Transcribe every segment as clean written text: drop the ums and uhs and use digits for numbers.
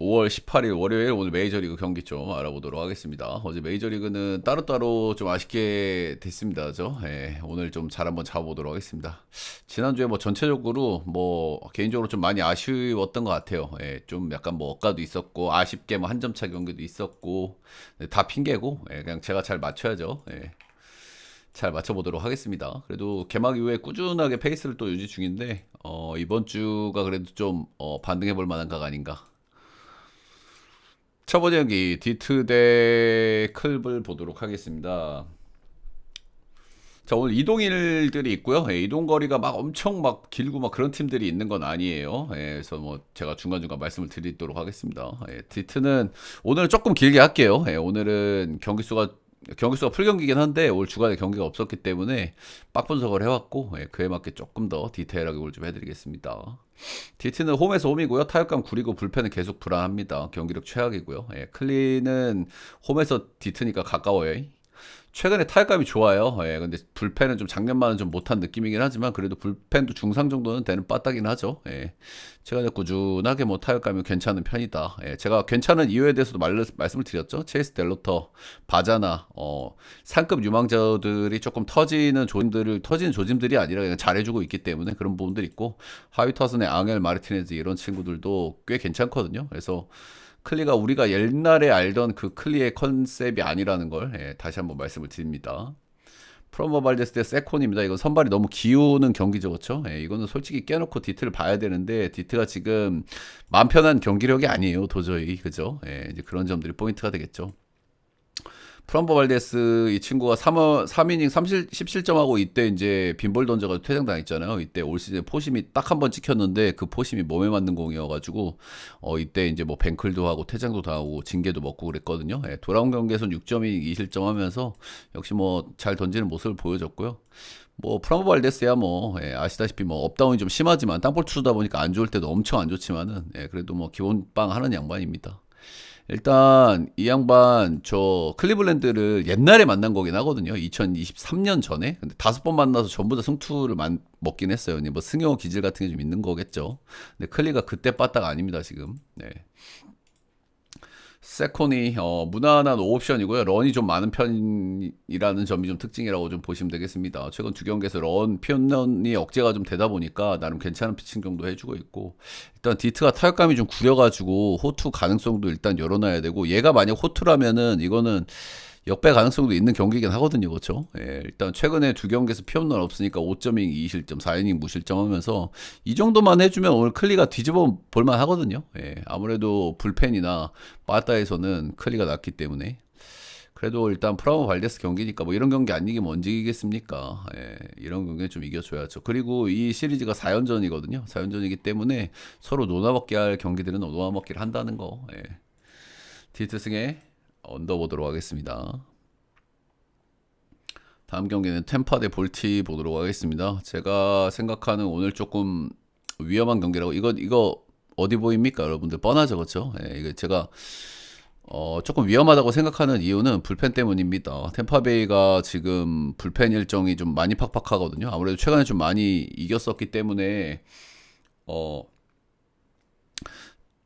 5월 18일 월요일 오늘 메이저리그 경기 좀 알아보도록 하겠습니다. 어제 메이저리그는 따로따로 좀 아쉽게 됐습니다. 오늘 좀 잘 한번 잡아보도록 하겠습니다. 지난주에 뭐 전체적으로 뭐 개인적으로 좀 많이 아쉬웠던 것 같아요. 좀 약간 뭐 억가도 있었고 아쉽게 뭐 한 점 차 경기도 있었고 다 핑계고 그냥 제가 잘 맞춰야죠. 잘 맞춰보도록 하겠습니다. 그래도 개막 이후에 꾸준하게 페이스를 또 유지 중인데 이번 주가 그래도 좀 반등해 볼 만한 각 아닌가. 첫 번째 경기 디트 대 클블 보도록 하겠습니다. 자, 오늘 이동일들이 있고요. 이동 거리가 막 엄청 막 길고 막 그런 팀들이 있는 건 아니에요. 그래서 뭐 제가 중간중간 말씀을 드리도록 하겠습니다. 디트는 오늘은 조금 길게 할게요. 오늘은 경기수가 풀 경기긴 한데 올 주간에 경기가 없었기 때문에 빡 분석을 해왔고 그에 맞게 조금 더 디테일하게 오늘 좀 해드리겠습니다. 디트는 홈에서 홈이고요. 타격감 구리고 불펜은 계속 불안합니다. 경기력 최악이고요. 클린은 홈에서 디트니까 가까워요. 최근에 타격감이 좋아요. 근데 불펜은 좀 작년만은 좀 못한 느낌이긴 하지만 그래도 불펜도 중상 정도는 되는 빠따긴 하죠. 최근에 꾸준하게 뭐 타격감이 괜찮은 편이다. 제가 괜찮은 이유에 대해서도 말씀을 드렸죠. 체이스 델로터, 바자나, 상급 유망자들이 조금 터지는 조짐들이 아니라 그냥 잘해주고 있기 때문에 그런 부분들이 있고 하위 타선의 앙헬 마르티네즈 이런 친구들도 꽤 괜찮거든요. 그래서 클리가 우리가 옛날에 알던 그 클리의 컨셉이 아니라는 걸 다시 한번 말씀을 드립니다. 프로모 발데스 대 세콘입니다. 이건 선발이 너무 기우는 경기죠, 그렇죠? 이거는 솔직히 깨놓고 디트를 봐야 되는데 디트가 지금 마음 편한 경기력이 아니에요, 도저히. 그죠? 이제 그런 점들이 포인트가 되겠죠. 프람보 발데스 이 친구가 3이닝 10실점하고 이때 이제 빈볼 던져가지고 퇴장당했잖아요. 이때 올 시즌에 포심이 딱 한 번 찍혔는데 그 포심이 몸에 맞는 공이어가지고 이때 이제 뭐 뱅클도 하고 퇴장도 당하고 징계도 먹고 그랬거든요. 돌아온 경기에서는 6.2 2실점하면서 역시 뭐 잘 던지는 모습을 보여줬고요. 뭐 프람보 발데스야 뭐 아시다시피 뭐 업다운이 좀 심하지만 땅볼 투수다 보니까 안 좋을 때도 엄청 안 좋지만은 그래도 뭐 기본빵 하는 양반입니다. 일단 이 양반 저 클리블랜드를 옛날에 만난 거긴 하거든요. 2023년 전에. 근데 5번 만나서 전부 다 승투를 먹긴 했어요. 뭐 승용 기질 같은 게 좀 있는 거겠죠. 근데 클리가 그때 빠딱 아닙니다, 지금. 세콘이 무난한 5옵션이고요. 런이 좀 많은 편이라는 점이 좀 특징이라고 좀 보시면 되겠습니다. 최근 두 경기에서 런 피언런이 억제가 좀 되다 보니까 나름 괜찮은 피칭 정도 해주고 있고 일단 디트가 타격감이 좀 구려가지고 호투 가능성도 일단 열어놔야 되고 얘가 만약 호투라면은 이거는 역배 가능성도 있는 경기이긴 하거든요, 그렇죠? 일단 최근에 두 경기에서 피홈런 없으니까 5.2 2실점, 4이닝 무실점 하면서 이 정도만 해주면 오늘 클리가 뒤집어 볼만 하거든요. 아무래도 불펜이나 빠따에서는 클리가 낫기 때문에 그래도 일단 프라모 발데스 경기니까 뭐 이런 경기 안 이기면 언제 이기겠습니까? 이런 경기는 좀 이겨줘야죠. 그리고 이 시리즈가 4연전이거든요. 4연전이기 때문에 서로 노나먹기 할 경기들은 노나먹기를 한다는 거. 디트 승에 언더 보도록 하겠습니다. 다음 경기는 템파 대 볼티 보도록 하겠습니다. 제가 생각하는 오늘 조금 위험한 경기라고 이거 어디 보입니까, 여러분들? 뻔하죠, 그렇죠? 이거 제가 조금 위험하다고 생각하는 이유는 불펜 때문입니다. 템파베이가 지금 불펜 일정이 좀 많이 팍팍하거든요. 아무래도 최근에 좀 많이 이겼었기 때문에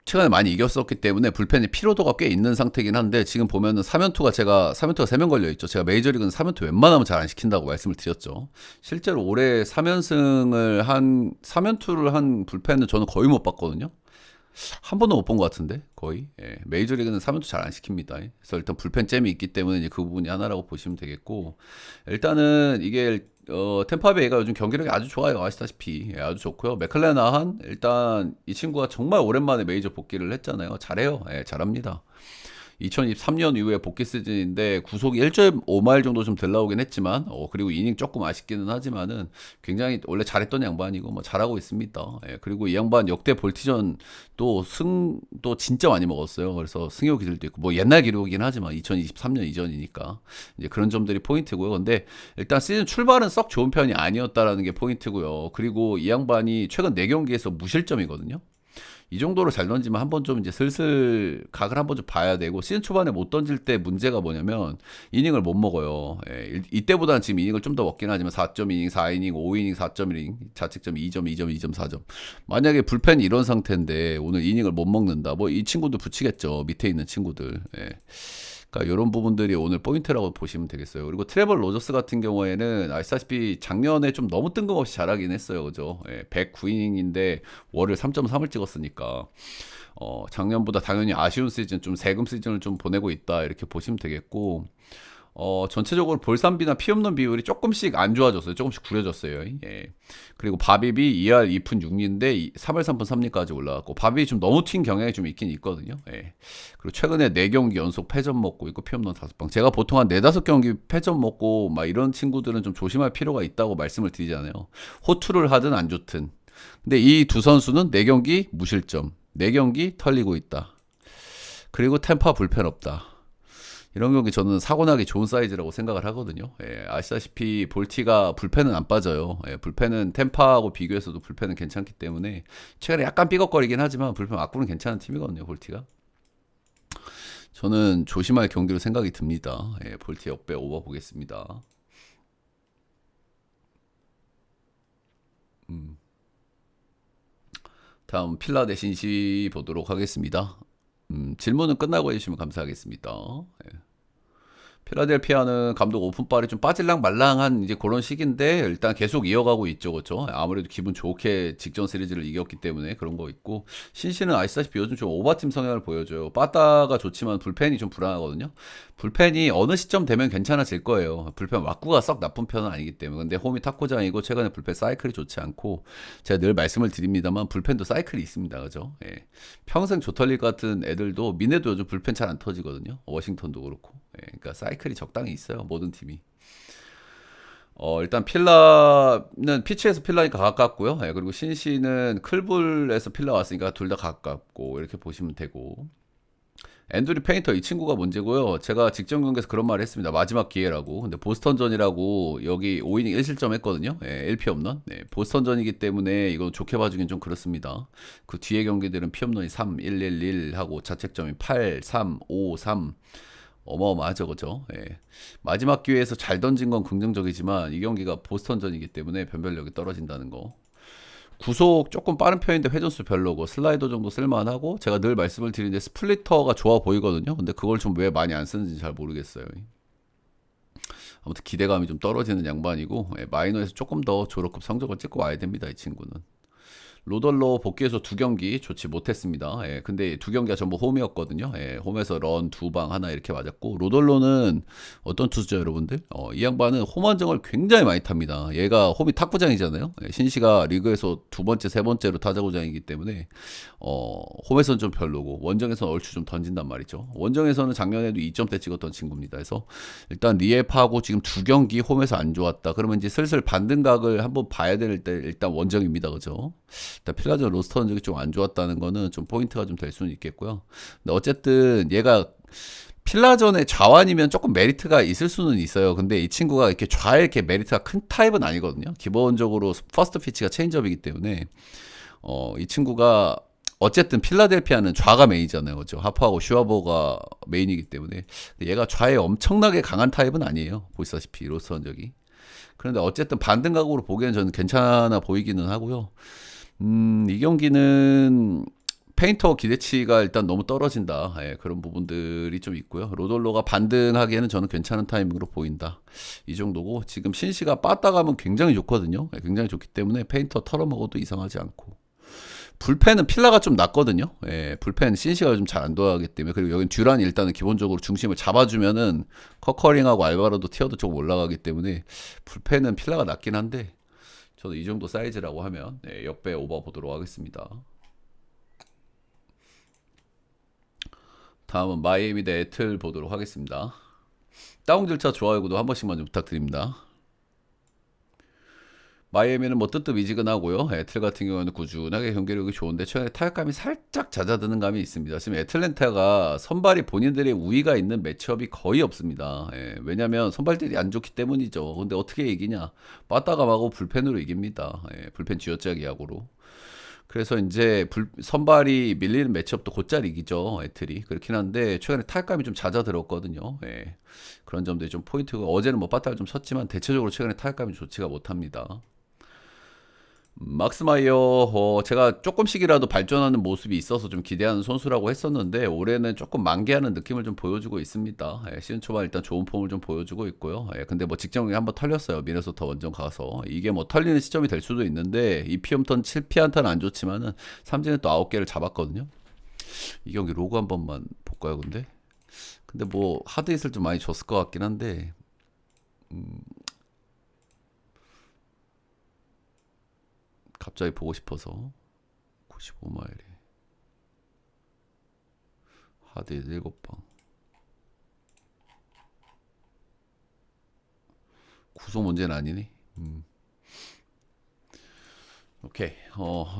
최근에 많이 이겼었기 때문에 불펜의 피로도가 꽤 있는 상태긴 한데 지금 보면은 3연투가 3명 걸려있죠. 제가 메이저리그는 3연투 웬만하면 잘 안 시킨다고 말씀을 드렸죠. 실제로 올해 3연투를 한 불펜은 저는 거의 못 봤거든요. 한 번도 못 본 것 같은데 거의. 메이저리그는 3연투 잘 안 시킵니다. 그래서 일단 불펜 잼이 있기 때문에 이제 그 부분이 하나라고 보시면 되겠고 일단은 이게 템파베이가 요즘 경기력이 아주 좋아요. 아시다시피 아주 좋고요. 맥클레나한 일단 이 친구가 정말 오랜만에 메이저 복귀를 했잖아요. 잘해요. 잘합니다. 2023년 이후에 복귀 시즌인데 구속이 1.5마일 정도 좀 덜 나오긴 했지만 그리고 이닝 조금 아쉽기는 하지만은 굉장히 원래 잘했던 양반이고 뭐 잘하고 있습니다. 그리고 이 양반 역대 볼티전 또 진짜 많이 먹었어요. 그래서 승효 기술도 있고 뭐 옛날 기록이긴 하지만 2023년 이전이니까 이제 그런 점들이 포인트고요. 근데 일단 시즌 출발은 썩 좋은 편이 아니었다라는 게 포인트고요. 그리고 이 양반이 최근 4경기에서 무실점이거든요. 이 정도로 잘 던지면 한번 좀 이제 슬슬 각을 한번 좀 봐야 되고, 시즌 초반에 못 던질 때 문제가 뭐냐면 이닝을 못 먹어요. 예, 이때보다는 지금 이닝을 좀 더 먹긴 하지만 4.2이닝, 4이닝, 5이닝, 4.1이닝, 자책점 2점, 2점, 2점, 4점. 만약에 불펜이 이런 상태인데 오늘 이닝을 못 먹는다. 뭐 이 친구도 붙이겠죠. 밑에 있는 친구들. 예. 그러니까 이런 부분들이 오늘 포인트라고 보시면 되겠어요. 그리고 트레버 로저스 같은 경우에는 아시다시피 작년에 좀 너무 뜬금없이 잘하긴 했어요. 그죠? 예, 109이닝인데 월을 3.3을 찍었으니까 작년보다 당연히 아쉬운 시즌, 좀 세금 시즌을 좀 보내고 있다 이렇게 보시면 되겠고, 전체적으로 볼삼비나 피홈런 비율이 조금씩 안 좋아졌어요. 조금씩 구려졌어요. 예. 그리고 바비비 2할 2푼 6리인데 3할 3푼 3리까지 올라갔고, 바비비 좀 너무 튄 경향이 좀 있긴 있거든요. 예. 그리고 최근에 4경기 연속 패전 먹고 있고, 피홈런 5방. 제가 보통 한 4-5경기 패전 먹고 막 이런 친구들은 좀 조심할 필요가 있다고 말씀을 드리잖아요. 호투를 하든 안 좋든. 근데 이 두 선수는 4경기 무실점, 4경기 털리고 있다. 그리고 템파 불펜 없다. 이런 경기 저는 사고나기 좋은 사이즈라고 생각을 하거든요. 예, 아시다시피 볼티가 불펜은 안 빠져요. 예, 불펜은 템파하고 비교해서도 불펜은 괜찮기 때문에 최근에 약간 삐걱거리긴 하지만 불펜 맞고는 괜찮은 팀이거든요. 볼티가. 저는 조심할 경기로 생각이 듭니다. 예, 볼티 역배 오버 보겠습니다. 다음 필라 대신 시 보도록 하겠습니다. 질문은 끝나고 해주시면 감사하겠습니다. 예. 필라델피아는 감독 오픈빨이 좀 빠질랑 말랑한 이제 그런 시기인데 일단 계속 이어가고 있죠, 그렇죠? 아무래도 기분 좋게 직전 시리즈를 이겼기 때문에 그런 거 있고, 신시는 아시다시피 요즘 좀 오버팀 성향을 보여줘요. 빠따가 좋지만 불펜이 좀 불안하거든요. 불펜이 어느 시점 되면 괜찮아질 거예요. 불펜 왁구가 썩 나쁜 편은 아니기 때문에. 근데 홈이 탁구장이고 최근에 불펜 사이클이 좋지 않고, 제가 늘 말씀을 드립니다만 불펜도 사이클이 있습니다, 그죠? 예. 평생 조털리 같은 애들도, 미네도 요즘 불펜 잘 안 터지거든요. 워싱턴도 그렇고. 예, 그러니까 사이클이 적당히 있어요, 모든 팀이. 일단 필라는 피치에서 필라니까 가깝고요. 예, 그리고 신시는 클불에서 필라 왔으니까 둘 다 가깝고 이렇게 보시면 되고, 앤드류 페인터 이 친구가 문제고요. 제가 직전 경기에서 그런 말을 했습니다. 마지막 기회라고. 근데 보스턴전이라고 여기 5이닝 1실점 했거든요. 예, 1피 홈런. 네, 보스턴전이기 때문에 이거 좋게 봐주긴 좀 그렇습니다. 그 뒤에 경기들은 피 홈런이 3, 1, 1, 1 하고 자책점이 8, 3, 5, 3. 어마어마하죠, 그죠? 예. 마지막 기회에서 잘 던진 건 긍정적이지만 이 경기가 보스턴전이기 때문에 변별력이 떨어진다는 거. 구속 조금 빠른 편인데 회전수 별로고, 슬라이더 정도 쓸만하고, 제가 늘 말씀을 드리는데 스플리터가 좋아 보이거든요. 근데 그걸 좀 왜 많이 안 쓰는지 잘 모르겠어요. 아무튼 기대감이 좀 떨어지는 양반이고, 예, 마이너에서 조금 더 졸업급 성적을 찍고 와야 됩니다, 이 친구는. 로덜로 복귀해서 2경기 좋지 못했습니다. 예, 근데 2경기가 전부 홈이었거든요. 예, 홈에서 런 2방 하나 이렇게 맞았고, 로덜로는 어떤 투수죠, 여러분들? 이 양반은 홈 안정을 굉장히 많이 탑니다. 얘가 홈이 탁구장이잖아요. 예, 신시가 리그에서 2번째, 3번째로 타자구장이기 때문에 홈에서는 좀 별로고, 원정에서는 얼추 좀 던진단 말이죠. 원정에서는 작년에도 2점대 찍었던 친구입니다. 그래서 일단 리앱하고 지금 2경기 홈에서 안 좋았다. 그러면 이제 슬슬 반등각을 한번 봐야 될 때 일단 원정입니다. 그죠? 일단 필라전 로스터 흔적이 좀 안 좋았다는 거는 좀 포인트가 좀 될 수는 있겠고요. 근데 어쨌든 얘가 필라전의 좌완이면 조금 메리트가 있을 수는 있어요. 근데 이 친구가 이렇게 좌에 이렇게 메리트가 큰 타입은 아니거든요. 기본적으로 퍼스트 피치가 체인지업이기 때문에 이 친구가 어쨌든 필라델피아는 좌가 메인이잖아요. 그렇죠? 하퍼하고 슈아버가 메인이기 때문에 얘가 좌에 엄청나게 강한 타입은 아니에요. 보시다시피 로스터 흔적이. 그런데 어쨌든 반등각으로 보기에는 저는 괜찮아 보이기는 하고요. 이 경기는 페인터 기대치가 일단 너무 떨어진다. 예, 그런 부분들이 좀 있고요. 로돌로가 반등하기에는 저는 괜찮은 타이밍으로 보인다. 이 정도고, 지금 신시가 빠따가면 굉장히 좋거든요. 예, 굉장히 좋기 때문에 페인터 털어먹어도 이상하지 않고. 불펜은 필라가 좀 낫거든요. 예, 불펜 신시가 좀 잘 안 돌아가기 때문에. 그리고 여긴 듀란이 일단은 기본적으로 중심을 잡아주면은 커커링하고 알바로도 티어도 조금 올라가기 때문에 불펜은 필라가 낫긴 한데, 저도 이 정도 사이즈라고 하면 역배 오버 보도록 하겠습니다. 다음은 마이애미 대 애틀 보도록 하겠습니다. 다운 절차 좋아요 구독 한 번씩만 좀 부탁드립니다. 마이애미는 뭐 뜨뜻미지근하고요. 애틀 같은 경우는 꾸준하게 경기력이 좋은데 최근에 타격감이 살짝 잦아드는 감이 있습니다. 지금 애틀랜타가 선발이 본인들의 우위가 있는 매치업이 거의 없습니다. 예, 왜냐면 선발들이 안 좋기 때문이죠. 근데 어떻게 이기냐? 빠따감하고 불펜으로 이깁니다. 예, 불펜 쥐어짜기 야구로. 그래서 이제 선발이 밀리는 매치업도 곧잘 이기죠. 애틀이. 그렇긴 한데 최근에 타격감이 좀 잦아들었거든요. 예. 그런 점들이 좀 포인트고 어제는 뭐 빠따를 좀 쳤지만 대체적으로 최근에 타격감이 좋지가 못합니다. 막스마이어 제가 조금씩이라도 발전하는 모습이 있어서 좀 기대하는 선수라고 했었는데 올해는 조금 만개하는 느낌을 좀 보여주고 있습니다. 예, 시즌 초반 일단 좋은 폼을 좀 보여주고 있고요. 예, 근데 뭐 직전에 한번 털렸어요. 미네소타 원정 가서 이게 뭐 털리는 시점이 될 수도 있는데 2피홈턴 7피안타는 안 좋지만은 삼진은 또 9개를 잡았거든요. 이 경기 로그 한 번만 볼까요? 근데 뭐 하드hit을 좀 많이 줬을 것 같긴 한데 갑자기 보고 싶어서 95마일에 하드hit 7방 구속 문제는 아니니? 오케이.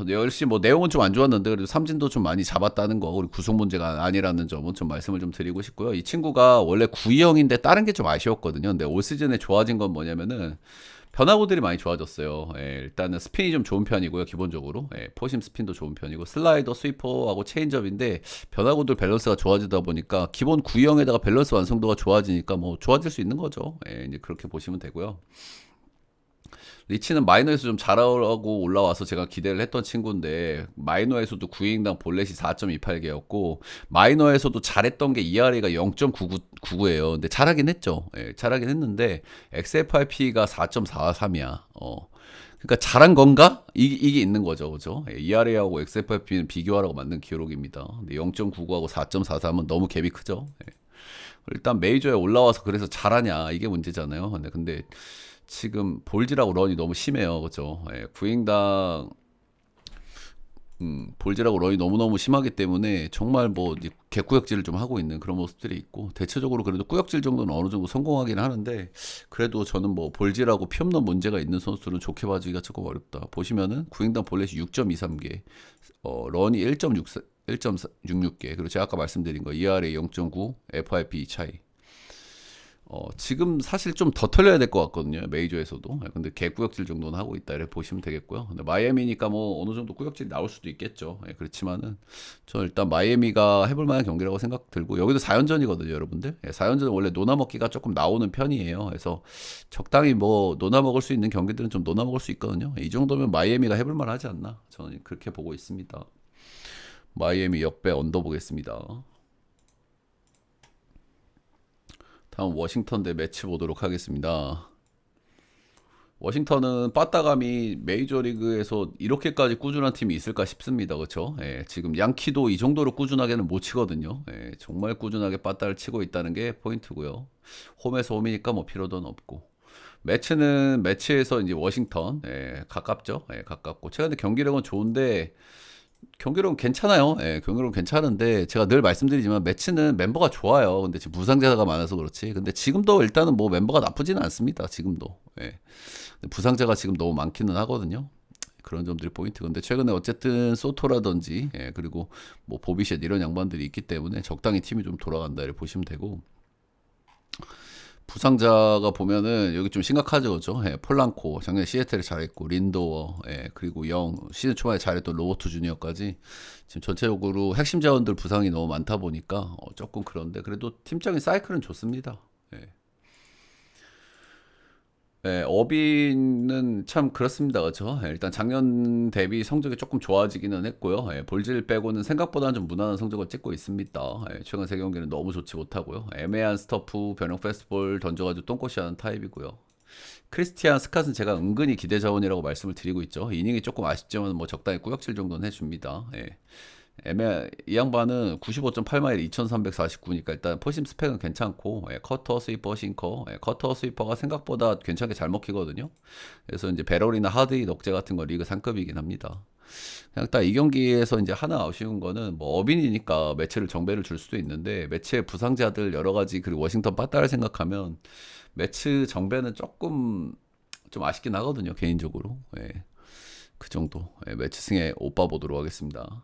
역시 뭐 내용은 좀 안 좋았는데 그래도 삼진도 좀 많이 잡았다는 거, 그리고 구속 문제가 아니라는 점은 좀 말씀을 좀 드리고 싶고요. 이 친구가 원래 9위형인데 다른 게 좀 아쉬웠거든요. 근데 올 시즌에 좋아진 건 뭐냐면은 변화구들이 많이 좋아졌어요. 예, 일단은 스핀이 좀 좋은 편이고요, 기본적으로. 예, 포심 스핀도 좋은 편이고 슬라이더, 스위퍼하고 체인지업인데 변화구들 밸런스가 좋아지다 보니까 기본 9위형에다가 밸런스 완성도가 좋아지니까 뭐 좋아질 수 있는 거죠. 예, 이제 그렇게 보시면 되고요. 리치는 마이너에서 좀 잘하고 올라와서 제가 기대를 했던 친구인데 마이너에서도 9이닝당 볼넷이 4.28개였고 마이너에서도 잘했던 게 ERA가 0.99예요. 근데 잘하긴 했죠. 예, 잘하긴 했는데 XFRP가 4.43이야. 그러니까 잘한 건가? 이게 있는 거죠, 그죠? ERA하고 XFRP는 비교하라고 만든 기록입니다. 근데 0.99하고 4.43은 너무 갭이 크죠. 예. 일단 메이저에 올라와서 그래서 잘하냐 이게 문제잖아요. 근데 지금 볼즈라고 런이 너무 심해요. 그죠? 예, 구행당 볼즈라고 런이 너무너무 심하기 때문에 정말 뭐 개구역질을 좀 하고 있는 그런 모습들이 있고 대체적으로 그래도 구역질 정도는 어느 정도 성공하긴 하는데 그래도 저는 뭐 볼즈라고 피 없는 문제가 있는 선수들은 좋게 봐주기가 조금 어렵다. 보시면은 구행당 볼넷이 6.23개, 런이 1.66개, 그리고 제가 아까 말씀드린 거 ERA 0.9, FIP 차이. 지금 사실 좀 더 털려야 될 것 같거든요. 메이저에서도. 근데 개구역질 정도는 하고 있다. 이렇게 보시면 되겠고요. 근데 마이애미니까 뭐 어느 정도 구역질이 나올 수도 있겠죠. 그렇지만은 저는 일단 마이애미가 해볼 만한 경기라고 생각 들고 여기도 4연전이거든요, 여러분들. 4연전은 원래 노나 먹기가 조금 나오는 편이에요. 그래서 적당히 뭐 노나 먹을 수 있는 경기들은 좀 노나 먹을 수 있거든요. 이 정도면 마이애미가 해볼 만하지 않나. 저는 그렇게 보고 있습니다. 마이애미 역배 언더 보겠습니다. 다음 워싱턴 대 매치 보도록 하겠습니다. 워싱턴은 빠따감이 메이저리그에서 이렇게까지 꾸준한 팀이 있을까 싶습니다. 그렇죠? 예, 지금 양키도 이 정도로 꾸준하게는 못 치거든요. 예, 정말 꾸준하게 빠따를 치고 있다는 게 포인트고요. 홈에서 홈이니까 뭐 필요도 없고. 매치는 매치에서 이제 워싱턴, 가깝죠. 가깝고 최근에 경기력은 좋은데 경기력은 괜찮아요. 경기력은 괜찮은데 제가 늘 말씀드리지만 매치는 멤버가 좋아요. 근데 지금 부상자가 많아서 그렇지. 근데 지금도 일단은 뭐 멤버가 나쁘지는 않습니다. 지금도. 근데 부상자가 지금 너무 많기는 하거든요. 그런 점들이 포인트. 근데 최근에 어쨌든 소토라든지 그리고 뭐 보비셋 이런 양반들이 있기 때문에 적당히 팀이 좀 돌아간다 이렇게 보시면 되고 부상자가 보면은 여기 좀 심각하죠, 그죠? 폴란코 작년에 시애틀에 잘했고 린도어, 그리고 영 시즌 초반에 잘했던 로버트 주니어까지 지금 전체적으로 핵심 자원들 부상이 너무 많다 보니까 조금 그런데 그래도 팀적인 사이클은 좋습니다. 예. 어빈은 참 그렇습니다. 그렇죠? 일단 작년 대비 성적이 조금 좋아지기는 했고요. 볼질 빼고는 생각보다는 좀 무난한 성적을 찍고 있습니다. 최근 세 경기는 너무 좋지 못하고요. 애매한 스터프, 변형 패스트볼 던져가지고 똥꼬시 하는 타입이고요. 크리스티안 스캇은 제가 은근히 기대 자원이라고 말씀을 드리고 있죠. 이닝이 조금 아쉽지만 뭐 적당히 꾸역질 정도는 해줍니다. 이 양반은 95.8마일 2349니까 일단 포심 스펙은 괜찮고 커터, 스위퍼, 싱커, 커터, 스위퍼가 생각보다 괜찮게 잘 먹히거든요. 그래서 이제 배럴이나 하드히 넉제 같은 거 리그 상급이긴 합니다. 그냥 딱 이 경기에서 이제 하나 아쉬운 거는 뭐 어빈이니까 매체를 정배를 줄 수도 있는데 매체 부상자들 여러 가지 그리고 워싱턴 빠따를 생각하면 매치 정배는 조금 좀 아쉽긴 하거든요, 개인적으로. 그 정도. 매치 승에 오빠 보도록 하겠습니다.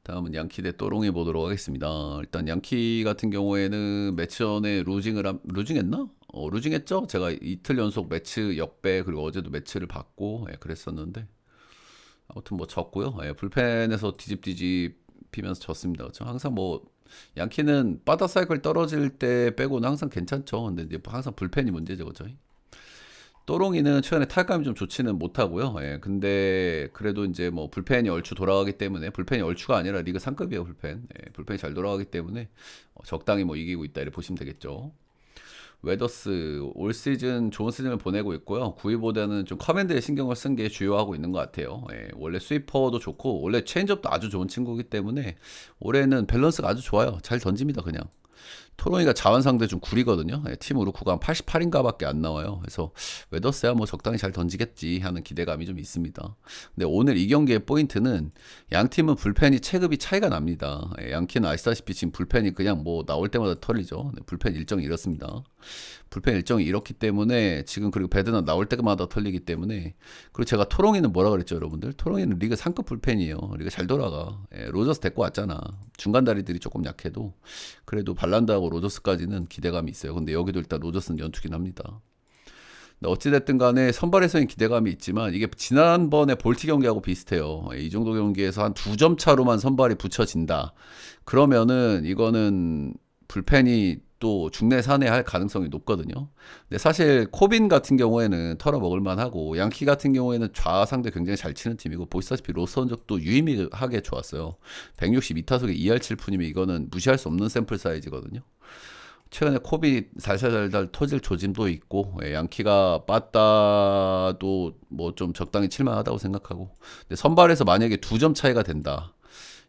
다음은 양키 대 또롱이 보도록 하겠습니다. 일단 양키 같은 경우에는 매치 전에 루징했나? 루징했죠. 제가 이틀 연속 매치 역배 그리고 어제도 매치를 받고 그랬었는데 아무튼 뭐 졌고요. 불펜에서 뒤집뒤집히면서 졌습니다. 그렇죠? 항상 뭐 양키는 바다 사이클 떨어질 때 빼고는 항상 괜찮죠. 근데 이제 항상 불펜이 문제죠, 그죠? 또롱이는 최근에 타격감이 좀 좋지는 못하고요. 근데 그래도 이제 뭐 불펜이 얼추 돌아가기 때문에 불펜이 얼추가 아니라 리그 상급이에요, 불펜. 불펜이 잘 돌아가기 때문에 적당히 뭐 이기고 있다 이렇게 보시면 되겠죠. 웨더스 올 시즌 좋은 시즌을 보내고 있고요. 구위보다는 좀 커맨드에 신경을 쓴 게 주요하고 있는 것 같아요. 원래 스위퍼도 좋고 원래 체인지업도 아주 좋은 친구이기 때문에 올해는 밸런스가 아주 좋아요. 잘 던집니다, 그냥. 토론이가 자완 상대 좀 구리거든요. 팀 우르쿠가 한 88인가밖에 안 나와요. 그래서 웨더스야 뭐 적당히 잘 던지겠지 하는 기대감이 좀 있습니다. 근데 오늘 이 경기의 포인트는 양 팀은 불펜이 체급이 차이가 납니다. 양키는 아시다시피 지금 불펜이 그냥 뭐 나올 때마다 털리죠. 불펜 일정이 이렇습니다. 불펜 일정이 이렇기 때문에 지금 그리고 배드나 나올 때마다 털리기 때문에 그리고 제가 토롱이는 뭐라 그랬죠, 여러분들? 토롱이는 리그 상급 불펜이에요. 리그 잘 돌아가. 로저스 데리고 왔잖아. 중간 다리들이 조금 약해도 그래도 발란드하고 로저스까지는 기대감이 있어요. 근데 여기도 일단 로저스는 연투긴 합니다. 어찌됐든 간에 선발에서는 기대감이 있지만 이게 지난번에 볼티 경기하고 비슷해요. 이 정도 경기에서 한 2점 차로만 선발이 붙여진다. 그러면은 이거는 불펜이 또 중내 산해할 가능성이 높거든요. 근데 사실 코빈 같은 경우에는 털어먹을 만하고 양키 같은 경우에는 좌 상대 굉장히 잘 치는 팀이고 보시다시피 로스 흔적도 유의미하게 좋았어요. 162타석에 2할 7푼이면 이거는 무시할 수 없는 샘플 사이즈거든요. 최근에 코비 살살살살 터질 조짐도 있고 양키가 빠따도 뭐 좀 적당히 칠만하다고 생각하고 근데 선발에서 만약에 2점 차이가 된다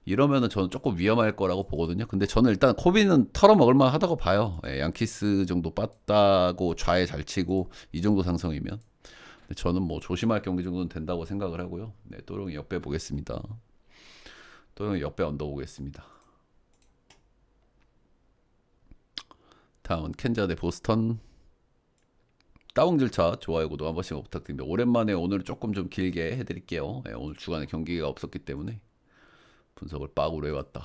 이러면은 저는 조금 위험할 거라고 보거든요. 근데 저는 일단 코비는 털어먹을만 하다고 봐요. 양키스 정도 빠따고 좌에 잘 치고 이 정도 상성이면 근데 저는 뭐 조심할 경기 정도는 된다고 생각을 하고요. 네, 또롱이 역배 보겠습니다. 또롱이 역배 언더 보겠습니다. 다음은 켄자 대 보스턴. 따봉질차 좋아요 구독 한 번씩 부탁드립니다. 오랜만에 오늘 조금 좀 길게 해드릴게요. 오늘 주간에 경기가 없었기 때문에 분석을 빡으로 해왔다.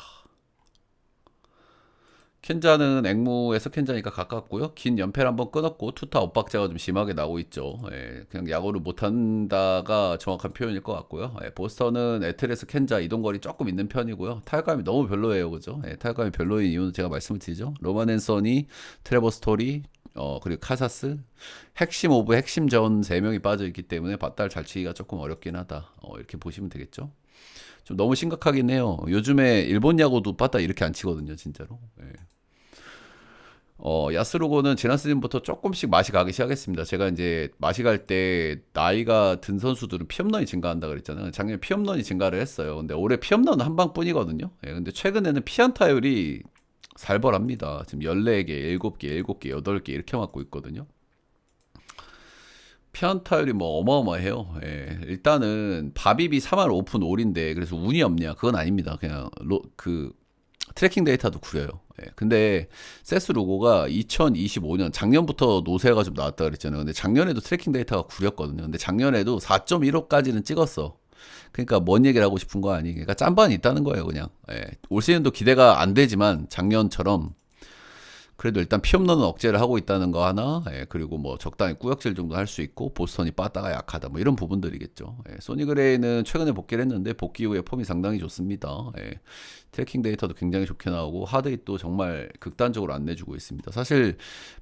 켄자는 앵무에서 켄자니까 가깝고요. 긴 연패를 한번 끊었고 투타 엇박자가 좀 심하게 나오고 있죠. 그냥 야구를 못한다가 정확한 표현일 것 같고요. 보스턴은 에틀에서 켄자 이동거리 조금 있는 편이고요. 타격감이 너무 별로예요, 그죠? 타격감이 별로인 이유는 제가 말씀을 드리죠. 로만 앤서니, 트레버 스토리, 그리고 카사스 핵심 오브 핵심 자원 3명이 빠져있기 때문에 밧달 잘 치기가 조금 어렵긴 하다. 이렇게 보시면 되겠죠. 좀 너무 심각하긴 해요. 요즘에 일본 야구도 빠따 이렇게 안 치거든요, 진짜로. 야스루고는 지난 시즌부터 조금씩 맛이 가기 시작했습니다. 제가 이제 맛이 갈 때 나이가 든 선수들은 피홈런이 증가한다 그랬잖아요. 작년에 피홈런이 증가를 했어요. 근데 올해 피홈런은 한 방뿐이거든요. 근데 최근에는 피안타율이 살벌합니다. 지금 14개, 7개, 7개, 8개 이렇게 맞고 있거든요. 피안타율이 뭐 어마어마해요. 일단은 바비비 3할 오픈 올인데 그래서 운이 없냐? 그건 아닙니다. 그냥 트래킹 데이터도 구려요. 근데 세스 루고가 2025년 작년부터 노세가 좀 나왔다 그랬잖아요. 근데 작년에도 트래킹 데이터가 구렸거든요. 근데 작년에도 4.15까지는 찍었어. 그러니까 뭔 얘기를 하고 싶은 거 아니? 그러니까 짠반이 있다는 거예요, 그냥. 올 시즌도 기대가 안 되지만 작년처럼 그래도 일단 피홈런은 억제를 하고 있다는 거 하나, 그리고 뭐 적당히 꾸역질 정도 할 수 있고 보스턴이 빠따가 약하다, 뭐 이런 부분들이겠죠. 소니 그레이는 최근에 복귀를 했는데 복귀 후에 폼이 상당히 좋습니다. 트래킹 데이터도 굉장히 좋게 나오고 하드hit도 정말 극단적으로 안 내주고 있습니다. 사실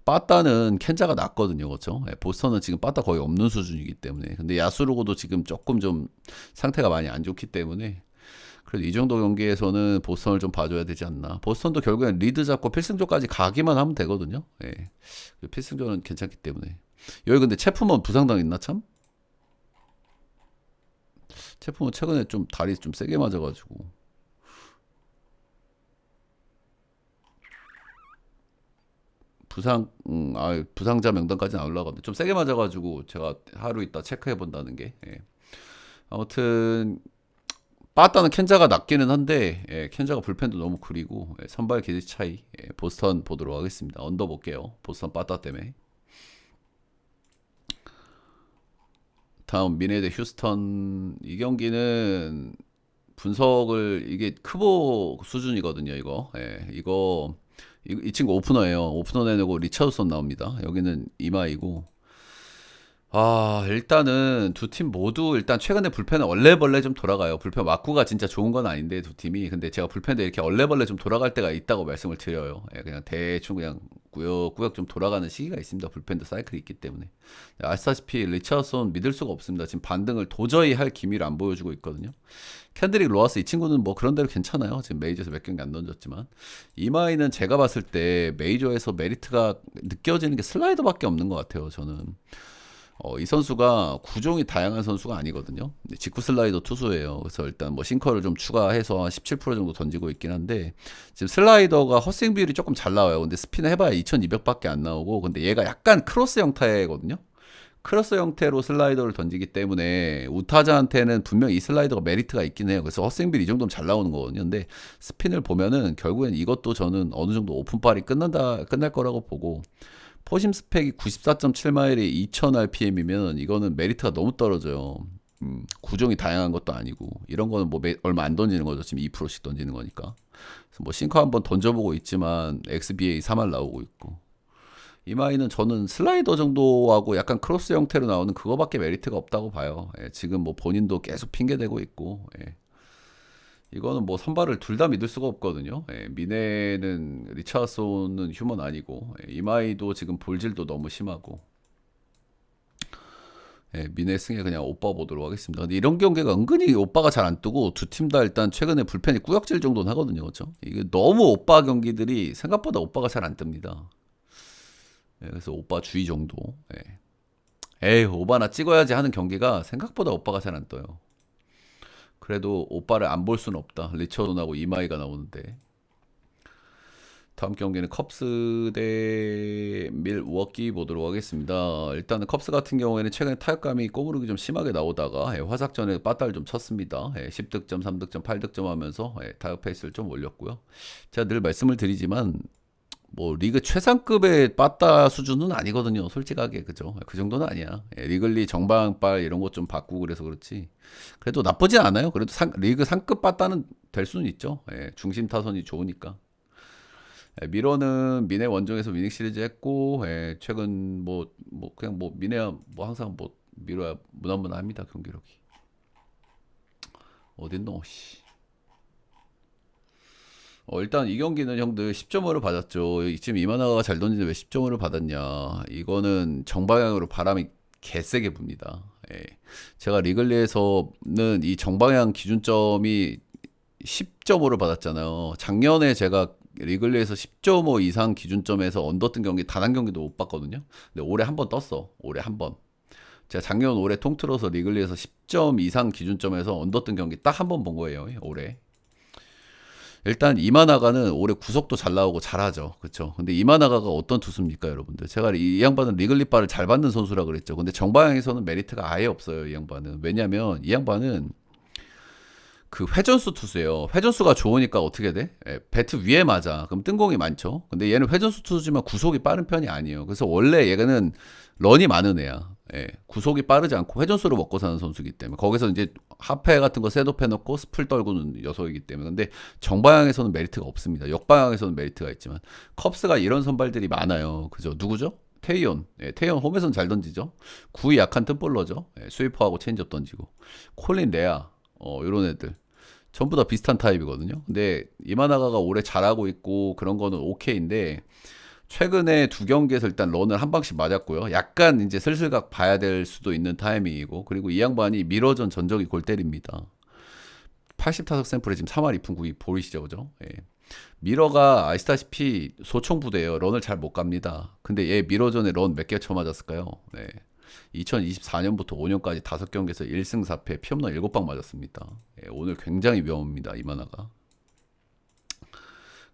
빠따는 켄자가 낫거든요, 그렇죠? 보스턴은 지금 빠따 거의 없는 수준이기 때문에. 근데 야수르고도 지금 조금 좀 상태가 많이 안 좋기 때문에. 그래도 이 정도 경기에서는 보스턴을 좀 봐줘야 되지 않나. 보스턴도 결국엔 리드 잡고 필승조까지 가기만 하면 되거든요. 필승조는 괜찮기 때문에. 여기 근데 체프먼 부상당 있나 참? 체프먼 최근에 좀 다리 좀 세게 맞아가지고. 부상자 명단까지는 안 올라가는데 좀 세게 맞아가지고 제가 하루 있다 체크해 본다는 게. 아무튼. 빠따는 켄자가 낫기는 한데 켄자가 불펜도 너무 구리고 선발 기대 차이 보스턴 보도록 하겠습니다. 언더 볼게요. 보스턴 빠따 때문에. 다음 미네 대 휴스턴. 이 경기는 분석을 이게 크보 수준이거든요. 이거 이 친구 오프너예요. 오프너 내놓고 리차드son 나옵니다. 여기는 이마이고. 아, 일단은 두 팀 모두 일단 최근에 불펜은 얼레벌레 좀 돌아가요. 불펜 와꾸가 진짜 좋은 건 아닌데 두 팀이. 근데 제가 불펜도 이렇게 얼레벌레 좀 돌아갈 때가 있다고 말씀을 드려요. 예, 그냥 대충 그냥 꾸역꾸역 좀 돌아가는 시기가 있습니다. 불펜도 사이클이 있기 때문에. 아시다시피 리처son 믿을 수가 없습니다. 지금 반등을 도저히 할 기미를 안 보여주고 있거든요. 캔드릭 로하스 이 친구는 뭐 그런 대로 괜찮아요. 지금 메이저에서 몇 경기 안 던졌지만. 이마이는 제가 봤을 때 메이저에서 메리트가 느껴지는 게 슬라이더밖에 없는 것 같아요. 저는. 이 선수가 구종이 다양한 선수가 아니거든요. 직구 슬라이더 투수예요. 그래서 일단 뭐 싱커를 좀 추가해서 한 17% 정도 던지고 있긴 한데 지금 슬라이더가 헛스윙 비율이 조금 잘 나와요. 근데 스피는 해봐야 2200밖에 안 나오고 근데 얘가 약간 크로스 형태거든요. 크로스 형태로 슬라이더를 던지기 때문에 우타자한테는 분명 이 슬라이더가 메리트가 있긴 해요. 그래서 헛스윙 비율 이 정도면 잘 나오는 거거든요. 근데 스핀을 보면은 결국엔 이것도 저는 어느 정도 오픈발이 끝날 거라고 보고 포심 스펙이 94.7마일에 2000rpm이면 이거는 메리트가 너무 떨어져요. 구종이 다양한 것도 아니고 이런 거는 뭐 얼마 안 던지는 거죠. 지금 2%씩 던지는 거니까. 그래서 뭐 싱커 한번 던져보고 있지만 XBA 3할 나오고 있고 이마이는 저는 슬라이더 정도하고 약간 크로스 형태로 나오는 그거밖에 메리트가 없다고 봐요. 예, 지금 뭐 본인도 계속 핑계대고 있고 예. 이거는 뭐 선발을 둘 다 믿을 수가 없거든요. 예, 미네는 리차드손은 휴먼 아니고 예, 이마이도 지금 볼질도 너무 심하고 예, 미네 승에 그냥 오빠 보도록 하겠습니다. 근데 이런 경기가 은근히 오빠가 잘 안 뜨고 두 팀 다 일단 최근에 불펜이 꾸역질 정도는 하거든요. 그렇죠? 이게 너무 오빠 경기들이 생각보다 오빠가 잘 안 뜹니다. 예, 그래서 오빠 주의 정도. 예. 에이 오바나 찍어야지 하는 경기가 생각보다 오빠가 잘 안 떠요. 그래도 오빠를 안 볼 수는 없다. 리처돈하고 이마이가 나오는데. 다음 경기는 컵스 대 밀워키 보도록 하겠습니다. 일단은 컵스 같은 경우에는 최근에 타격감이 꼬부르기 좀 심하게 나오다가 화삭전에 빠따를 좀 쳤습니다. 10득점, 3득점, 8득점 하면서 타격 페이스를 좀 올렸고요. 제가 늘 말씀을 드리지만 뭐 리그 최상급의 빠따 수준은 아니거든요. 솔직하게 그죠? 그 정도는 아니야. 리글리 정방빨 이런 것 좀 바꾸고 그래서 그렇지. 그래도 나쁘진 않아요. 그래도 리그 상급 빠따는 될 수는 있죠. 중심 타선이 좋으니까. 미러는 미네 원정에서 위닝 시리즈 했고 최근 뭐 그냥 뭐 미네야 뭐 항상 뭐 미러야 무난무난합니다. 경기력이. 어딨노 씨. 일단 이 경기는 형들 10점으로 받았죠. 지금 이만화가 잘 던지는데 왜 10점으로 받았냐. 이거는 정방향으로 바람이 개세게 붑니다. 예. 제가 리글리에서는 이 정방향 기준점이 10점으로 받았잖아요. 작년에 제가 리글리에서 10.5 이상 기준점에서 언더 뜬 경기 단 한 경기도 못 봤거든요. 근데 올해 한 번 떴어. 올해 한 번. 제가 작년 올해 통틀어서 리글리에서 10점 이상 기준점에서 언더 뜬 경기 딱 한 번 본 거예요. 올해. 일단 이마나가는 올해 구속도 잘 나오고 잘하죠. 그렇죠. 근데 이마나가가 어떤 투수입니까, 여러분들? 제가 이 양반은 리글리바를 잘 받는 선수라 그랬죠. 근데 정방향에서는 메리트가 아예 없어요, 이 양반은. 왜냐면 이 양반은 그 회전수 투수예요. 회전수가 좋으니까 어떻게 돼? 배트 위에 맞아. 그럼 뜬공이 많죠. 근데 얘는 회전수 투수지만 구속이 빠른 편이 아니에요. 그래서 원래 얘는 런이 많은 애야. 구속이 빠르지 않고 회전수로 먹고 사는 선수이기 때문에 거기서 이제 하페 같은 거 셋업 해놓고 스플 떨구는 녀석이기 때문에 근데 정방향에서는 메리트가 없습니다. 역방향에서는 메리트가 있지만 컵스가 이런 선발들이 많아요. 그죠? 누구죠? 테이온. 테이온 홈에서는 잘 던지죠. 구위 약한 뜬볼러죠. 스위퍼하고 체인지업 던지고 콜린 레아 이런 애들 전부 다 비슷한 타입이거든요. 근데 이마나가가 올해 잘하고 있고 그런 거는 오케이인데 최근에 두 경기에서 일단 런을 한 방씩 맞았고요. 약간 이제 슬슬각 봐야 될 수도 있는 타이밍이고 그리고 이 양반이 미러전 전적이 골 때립니다. 80타석 샘플에 지금 3할 2푼 9厘 보이시죠, 그죠? 미러가 아시다시피 소총부대예요. 런을 잘 못 갑니다. 근데 얘 미러전에 런 몇 개 쳐맞았을까요? 2024년부터 5년까지 5경기에서 1승 4패 피홈런 7방 맞았습니다. 오늘 굉장히 위험합니다. 이만화가.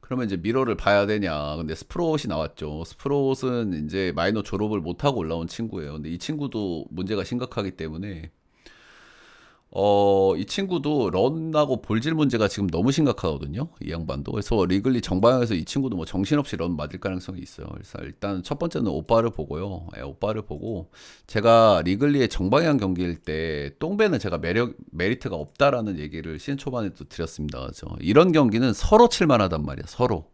그러면 이제 미러를 봐야 되냐. 근데 스프롯이 나왔죠. 스프롯은 이제 마이너 졸업을 못하고 올라온 친구예요. 근데 이 친구도 문제가 심각하기 때문에 이 친구도 런하고 볼질 문제가 지금 너무 심각하거든요. 이 양반도. 그래서 리글리 정방향에서 이 친구도 뭐 정신없이 런 맞을 가능성이 있어요. 그래서 일단 첫 번째는 오빠를 보고요. 오빠를 보고 제가 리글리의 정방향 경기일 때 똥배는 제가 메리트가 없다라는 얘기를 시즌 초반에 또 드렸습니다. 그렇죠? 이런 경기는 서로 칠만하단 말이야. 서로.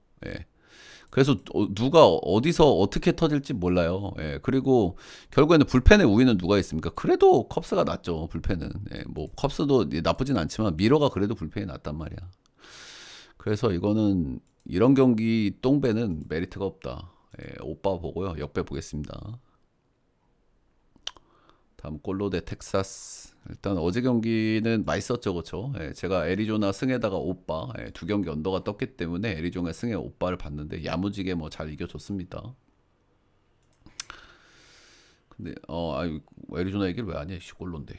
그래서 누가 어디서 어떻게 터질지 몰라요. 예, 그리고 결국에는 불펜의 우위는 누가 있습니까? 그래도 컵스가 낫죠. 불펜은. 예, 뭐 컵스도 나쁘진 않지만 미러가 그래도 불펜이 낫단 말이야. 그래서 이거는 이런 경기 똥배는 메리트가 없다. 예, 오빠 보고요. 역배 보겠습니다. 다음 골로 대 텍사스. 일단 어제 경기는 맛있었죠, 그렇죠? 예, 제가 애리조나 승에다가 오빠 두 경기 언더가 떴기 때문에 애리조나 승에 오빠를 봤는데 야무지게 뭐 잘 이겨줬습니다. 근데 아유 애리조나 얘기를 왜 하냐, 씨 골로인데.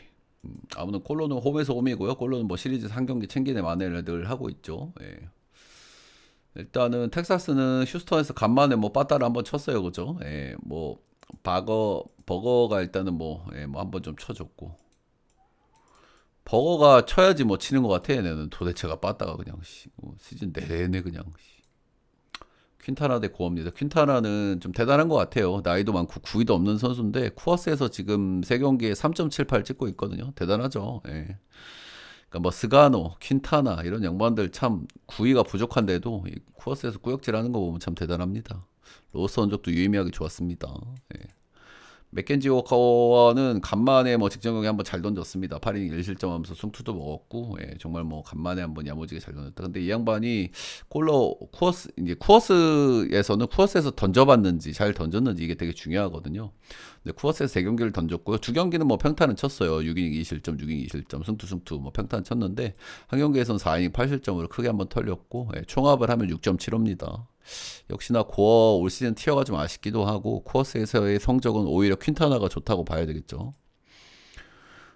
아무튼 골로는 홈에서 홈이고요. 골로는 뭐 시리즈 3경기 챙기는 만회를 늘 하고 있죠. 예. 일단은 텍사스는 휴스턴에서 간만에 뭐 빠따를 한번 쳤어요, 그죠? 예, 뭐 버거가 일단은 뭐, 예, 뭐 한번 좀 쳐줬고 버거가 쳐야지 뭐 치는 것 같아. 얘네는 도대체가 빠따가 그냥 시즌 내내 그냥 퀸타나 대 고어입니다. 퀸타나는 좀 대단한 것 같아요. 나이도 많고 구위도 없는 선수인데 쿠어스에서 지금 3경기에 3.78 찍고 있거든요. 대단하죠. 예. 그러니까 뭐 스가노, 퀸타나 이런 양반들 참 구위가 부족한데도 이 쿠어스에서 꾸역질하는 거 보면 참 대단합니다. 로스 언적도 유의미하게 좋았습니다. 예. 맥켄지 워커는 간만에 뭐 직전 경기 한번 잘 던졌습니다. 8이닝 1실점하면서 승투도 먹었고, 예, 정말 뭐 간만에 한번 야무지게 잘 던졌다. 근데 이 양반이 쿠어스에서는 쿠어스에서 던져봤는지 잘 던졌는지 이게 되게 중요하거든요. 근데 쿠어스에서 3경기를 던졌고요. 2경기는 뭐 평타는 쳤어요. 6이닝 2실점, 6이닝 2실점, 승투 뭐 평타는 쳤는데 한 경기에서는 4이닝 8실점으로 크게 한번 털렸고, 예, 총합을 하면 6.75입니다. 역시나 코어 올 시즌 티어가 좀 아쉽기도 하고 코어스에서의 성적은 오히려 퀸타나가 좋다고 봐야 되겠죠.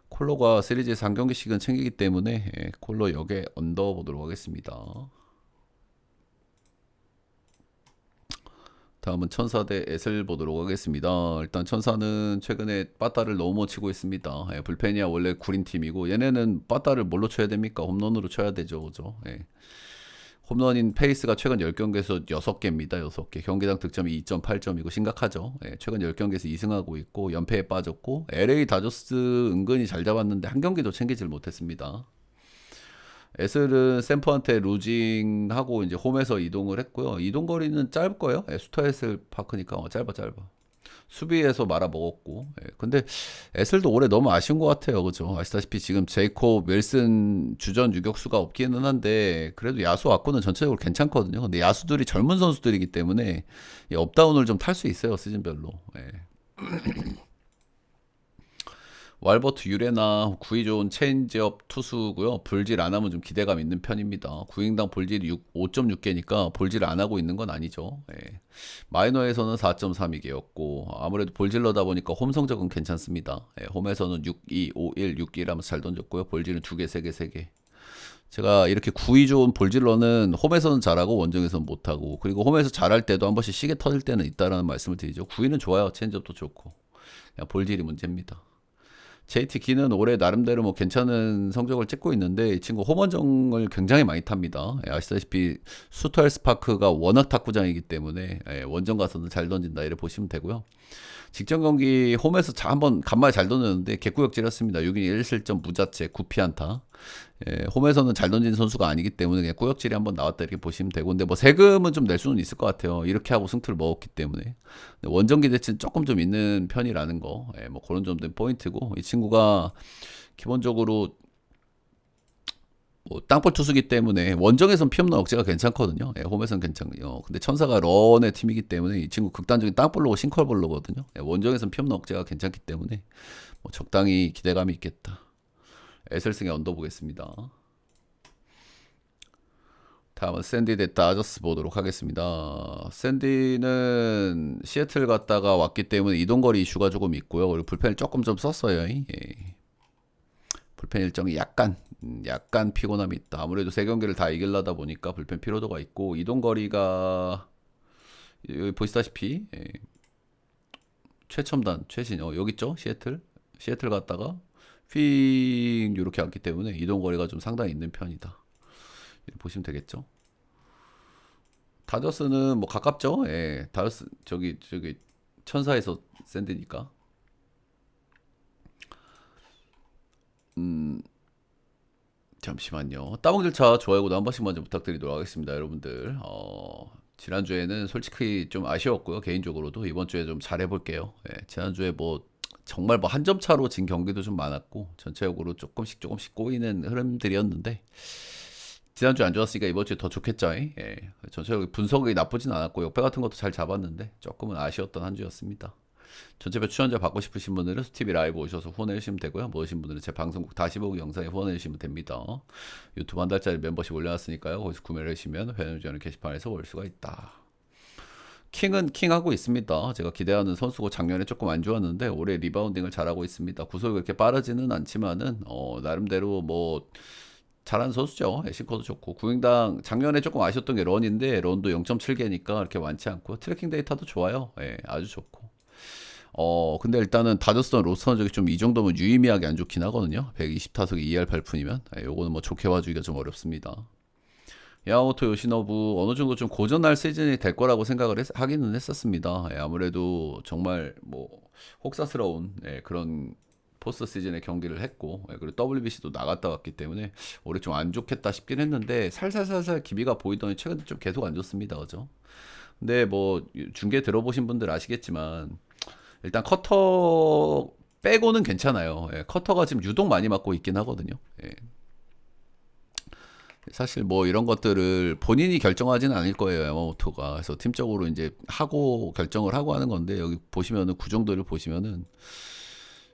콜로가 시리즈 3경기씩은 챙기기 때문에 콜로 역에 언더 보도록 하겠습니다. 다음은 천사 대 에슬 보도록 하겠습니다. 일단 천사는 최근에 빠따를 너무 못 치고 있습니다. 불펜이야 원래 구린 팀이고 얘네는 빠따를 뭘로 쳐야 됩니까? 홈런으로 쳐야 되죠, 그죠? 홈런인 페이스가 최근 10경기에서 6개입니다. 6개. 경기당 득점이 2.8점이고 심각하죠. 예, 최근 10경기에서 2승하고 있고 연패에 빠졌고 LA 다저스 은근히 잘 잡았는데 한 경기도 챙기질 못했습니다. 에슬은 샘프한테 루징하고 이제 홈에서 이동을 했고요. 이동 거리는 짧을 거예요. 스타에슬 파크니까 짧아. 수비에서 말아먹었고. 근데 에슬도 올해 너무 아쉬운 것 같아요. 그죠? 아시다시피 지금 제이콥 윌슨 주전 유격수가 없기는 한데 그래도 야수 왔고는 전체적으로 괜찮거든요. 근데 야수들이 젊은 선수들이기 때문에 이 업다운을 좀 탈 수 있어요. 시즌별로. 왈버트 유레나 구위 좋은 체인지업 투수고요. 볼질 안 하면 좀 기대감 있는 편입니다. 구위당 볼질이 5.6개니까 볼질 안 하고 있는 건 아니죠. 마이너에서는 4.32개였고 아무래도 볼질러다 보니까 홈 성적은 괜찮습니다. 홈에서는 6-2, 5-1, 6-1 하면서 잘 던졌고요. 볼질은 2개, 3개, 3개. 제가 이렇게 구위 좋은 볼질러는 홈에서는 잘하고 원정에서는 못하고 그리고 홈에서 잘할 때도 한 번씩 시계 터질 때는 있다라는 말씀을 드리죠. 구위는 좋아요. 체인지업도 좋고 그냥 볼질이 문제입니다. JT 기는 올해 나름대로 뭐 괜찮은 성적을 찍고 있는데 이 친구 홈원정을 굉장히 많이 탑니다. 아시다시피 수터헬스 파크가 워낙 탁구장이기 때문에 원정 가서는 잘 던진다 이렇게 보시면 되고요. 직전 경기 홈에서 한번 간만에 잘 던졌는데 개꾸역질했습니다. 6이닝 1실점 무자체 9피안타. 홈에서는 잘 던진 선수가 아니기 때문에 그냥 꾸역질이 한번 나왔다 이렇게 보시면 되고 근데 뭐 세금은 좀 낼 수는 있을 것 같아요. 이렇게 하고 승투를 먹었기 때문에 원정 기대치는 조금 좀 있는 편이라는 거, 뭐 그런 점도 포인트고 이 친구가 기본적으로 뭐 땅볼 투수기 때문에 원정에선 피없는 억제가 괜찮거든요. 홈에선 괜찮고요. 근데 천사가 런의 팀이기 때문에 이 친구 극단적인 땅볼로고 싱컬볼로거든요. 원정에선 피없는 억제가 괜찮기 때문에 뭐 적당히 기대감이 있겠다. 에셀승에 언더 보겠습니다. 다음은 샌디 대 다저스 보도록 하겠습니다. 샌디는 시애틀 갔다가 왔기 때문에 이동거리 이슈가 조금 있고요. 그리고 불펜을 조금 좀 썼어요. 불펜 일정이 약간 피곤함이 있다. 아무래도 3경기를 다 이기려다 보니까 불펜 피로도가 있고 이동거리가 여기 보시다시피 최첨단 최신 여기 있죠. 시애틀 갔다가 휙 이렇게 왔기 때문에 이동거리가 좀 상당히 있는 편이다. 이렇게 보시면 되겠죠. 다저스는 뭐 가깝죠. 다저스 저기 천사에서 샌드니까. 잠시만요. 따봉질차 좋아요 구독 한 번씩 먼저 부탁드리도록 하겠습니다, 여러분들. 지난주에는 솔직히 좀 아쉬웠고요. 개인적으로도 이번 주에 좀 잘해볼게요. 예, 지난주에 뭐 정말 뭐 한 점 차로 진 경기도 좀 많았고 전체적으로 조금씩 꼬이는 흐름들이었는데 지난주 안 좋았으니까 이번 주에 더 좋겠죠. 예, 전체적으로 분석이 나쁘진 않았고 역배 같은 것도 잘 잡았는데 조금은 아쉬웠던 한 주였습니다. 전체별 출연자 받고 싶으신 분들은 스티비 라이브 오셔서 후원해 주시면 되고요. 모르신 분들은 제 방송국 다시 보기 영상에 후원해 주시면 됩니다. 유튜브 한 달짜리 멤버십 올려놨으니까요. 거기서 구매를 해주시면 회원 유저는 게시판에서 볼 수가 있다. 킹은 킹하고 있습니다. 제가 기대하는 선수고 작년에 조금 안 좋았는데 올해 리바운딩을 잘하고 있습니다. 구속이 그렇게 빠르지는 않지만은 나름대로 뭐 잘하는 선수죠. 애쉬코도 좋고 구인당 작년에 조금 아쉬웠던 게 런인데 런도 0.7개니까 그렇게 많지 않고 트래킹 데이터도 좋아요. 예, 아주 좋고. 근데 일단은 다저스턴 로스터 적이 좀 이 정도면 유의미하게 안 좋긴 하거든요. 120타석에 2할 8푼이면 요거는 뭐 좋게 봐주기가 좀 어렵습니다. 야마모토 요시노부 어느 정도 좀 고전할 시즌이 될 거라고 생각을 하기는 했었습니다. 예, 아무래도 정말 뭐 혹사스러운 그런 포스트 시즌의 경기를 했고 그리고 WBC도 나갔다 왔기 때문에 올해 좀 안 좋겠다 싶긴 했는데 살살살살 기미가 보이더니 최근에 좀 계속 안 좋습니다. 그죠? 근데 뭐 중계 들어보신 분들 아시겠지만 일단 커터 빼고는 괜찮아요. 예, 커터가 지금 유독 많이 맞고 있긴 하거든요. 예. 사실 뭐 이런 것들을 본인이 결정하지는 않을 거예요, 야마모토가. 그래서 팀적으로 이제 하고 결정을 하고 하는 건데 여기 보시면은 구정도를 보시면은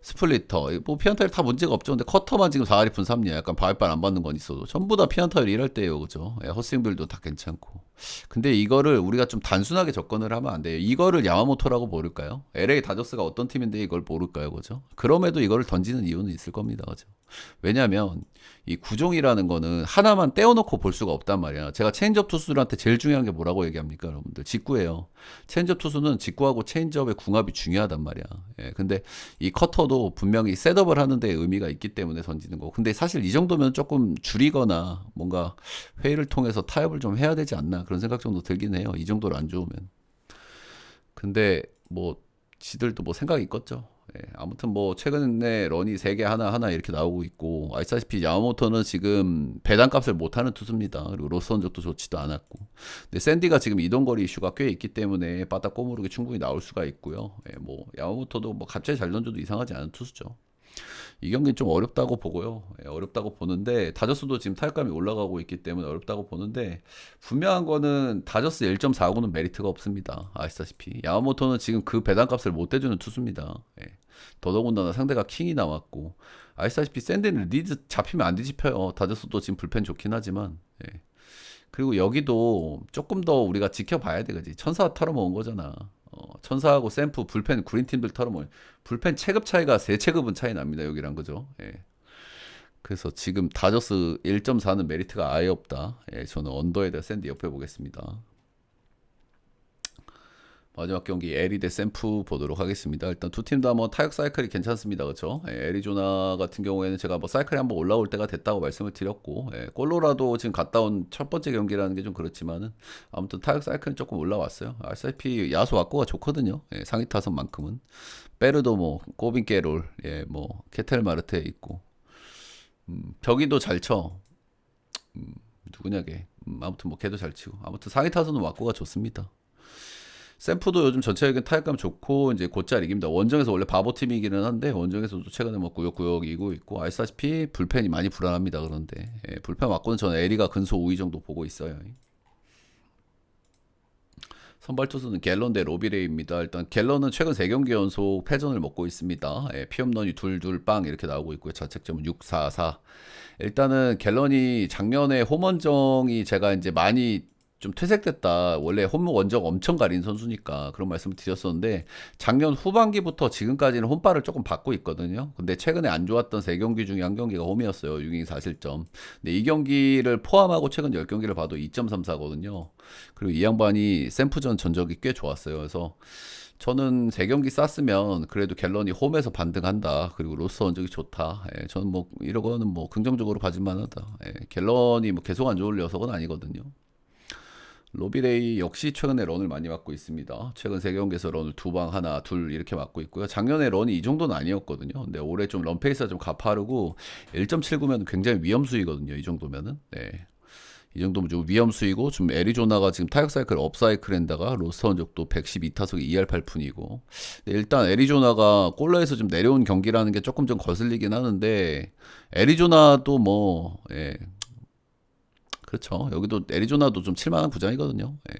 스플리터, 뭐 피안타율 다 문제가 없죠. 근데 커터만 지금 4할이 푼 3리 약간 바이빨 안 받는 건 있어도 전부 다 피안타율 1할 때예요, 그죠? 예, 헛스윙들도 다 괜찮고. 근데 이거를 우리가 좀 단순하게 접근을 하면 안 돼요. 이거를 야마모토라고 모를까요? LA 다저스가 어떤 팀인데 이걸 모를까요, 그죠? 그럼에도 이거를 던지는 이유는 있을 겁니다, 그죠? 왜냐하면 이 구종이라는 거는 하나만 떼어놓고 볼 수가 없단 말이야. 제가 체인지업 투수들한테 제일 중요한 게 뭐라고 얘기합니까, 여러분들? 직구예요. 체인지업 투수는 직구하고 체인지업의 궁합이 중요하단 말이야. 예, 근데 이 커터도 분명히 셋업을 하는 데 의미가 있기 때문에 던지는 거고. 근데 사실 이 정도면 조금 줄이거나 뭔가 회의를 통해서 타협을 좀 해야 되지 않나 그런 생각 정도 들긴 해요. 이 정도로 안 좋으면. 근데 뭐 지들도 뭐 생각이 있겠죠. 예, 아무튼 뭐 최근에 런이 3개 하나 이렇게 나오고 있고 아시다시피 야마모토는 지금 배당값을 못하는 투수입니다. 그리고 로스 성적도 좋지도 않았고 근데 샌디가 지금 이동거리 이슈가 꽤 있기 때문에 바닥 꼬무르기 충분히 나올 수가 있고요. 예, 뭐 야마모토도 뭐 갑자기 잘 던져도 이상하지 않은 투수죠. 이 경기는 좀 어렵다고 보고요. 예, 어렵다고 보는데 다저스도 지금 타격감이 올라가고 있기 때문에 어렵다고 보는데 분명한 거는 다저스 1.49는 메리트가 없습니다. 아시다시피 야마모토는 지금 그 배당값을 못 대주는 투수입니다. 예. 더더군다나 상대가 킹이 나왔고 아시다시피 샌디는 리드 잡히면 안 뒤집혀요. 다저스도 지금 불펜 좋긴 하지만 예. 그리고 여기도 조금 더 우리가 지켜봐야 돼, 그지? 천사 털어모은 거잖아. 천사하고 샘프 불펜 구린 팀들 털어모은 불펜 체급 차이가 3체급은 차이 납니다. 여기랑 그죠? 예. 그래서 지금 다저스 1.4는 메리트가 아예 없다. 예, 저는 언더에 대해 샌디 옆에 보겠습니다. 마지막 경기 에리 대 샘프 보도록 하겠습니다. 일단 두 팀 다 뭐 타격 사이클이 괜찮습니다. 그렇죠? 예, 애리조나 같은 경우에는 제가 뭐 사이클이 한번 올라올 때가 됐다고 말씀을 드렸고 콜로라도 지금 갔다 온 첫 번째 경기라는 게 좀 그렇지만은 아무튼 타격 사이클은 조금 올라왔어요. RCP 야수 왁구가 좋거든요. 예, 상위 타선만큼은 베르도 뭐 꼬빈 깨롤 뭐 케텔 마르테 있고 벽이도 잘 쳐. 누구냐게 아무튼 뭐 걔도 잘 치고 아무튼 상위 타선은 왁구가 좋습니다. 샘프도 요즘 전체적인 타격감 좋고 이제 곧잘 이깁니다. 원정에서 원래 바보 팀이기는 한데 원정에서도 최근에 뭐 구역구역 이기고 있고 아시다시피 불펜이 많이 불안합니다. 그런데 불펜 맞고는 저는 에리가 근소 5위 정도 보고 있어요. 선발 투수는 갤런 대 로비레이입니다. 일단 갤런은 최근 3경기 연속 패전을 먹고 있습니다. 피홈런이 둘둘 빵 이렇게 나오고 있고요. 자책점은 6.44. 일단은 갤런이 작년에 홈원정이 제가 이제 많이 좀 퇴색됐다. 원래 홈 원정 엄청 가린 선수니까 그런 말씀을 드렸었는데 작년 후반기부터 지금까지는 홈발을 조금 받고 있거든요. 근데 최근에 안 좋았던 3경기 중에 한 경기가 홈이었어요. 6이닝 4실점. 근데 이 경기를 포함하고 최근 10경기를 봐도 2.34거든요. 그리고 이 양반이 샘프전 전적이 꽤 좋았어요. 그래서 저는 3경기 쌌으면 그래도 갤런이 홈에서 반등한다. 그리고 로스 전적이 좋다. 저는 뭐 이러고는 뭐 긍정적으로 봐줄만하다. 갤런이 뭐 계속 안 좋을 녀석은 아니거든요. 로비레이 역시 최근에 런을 많이 맞고 있습니다. 최근 3경기에서 런을 2방, 하나, 둘 이렇게 맞고 있고요. 작년에 런이 이 정도는 아니었거든요. 근데 올해 좀 런 페이스가 좀 가파르고 1.79면 굉장히 위험수위거든요. 이 정도면은. 네. 이 정도면 좀 위험 수이고, 좀 애리조나가 지금 타격 사이클 업 사이클인다가 로스터 흔적도 112타석에 2할 8푼이고. 일단 애리조나가 꼴라에서 좀 내려온 경기라는 게 조금 좀 거슬리긴 하는데, 애리조나도 뭐, 예, 그렇죠. 여기도 애리조나도 좀 칠만한 구장이거든요. 예.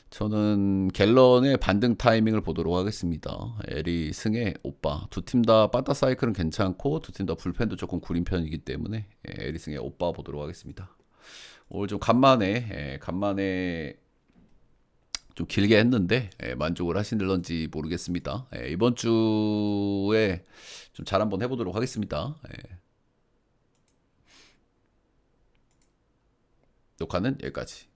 저는 갤런의 반등 타이밍을 보도록 하겠습니다. 에리 승의 오빠. 두 팀 다 빠따 사이클은 괜찮고 두 팀 다 불펜도 조금 구린 편이기 때문에 에리 승의 오빠 보도록 하겠습니다. 오늘 좀 간만에 좀 길게 했는데 만족을 하시는지 모르겠습니다. 이번 주에 좀 잘 한번 해보도록 하겠습니다. 녹화는 여기까지.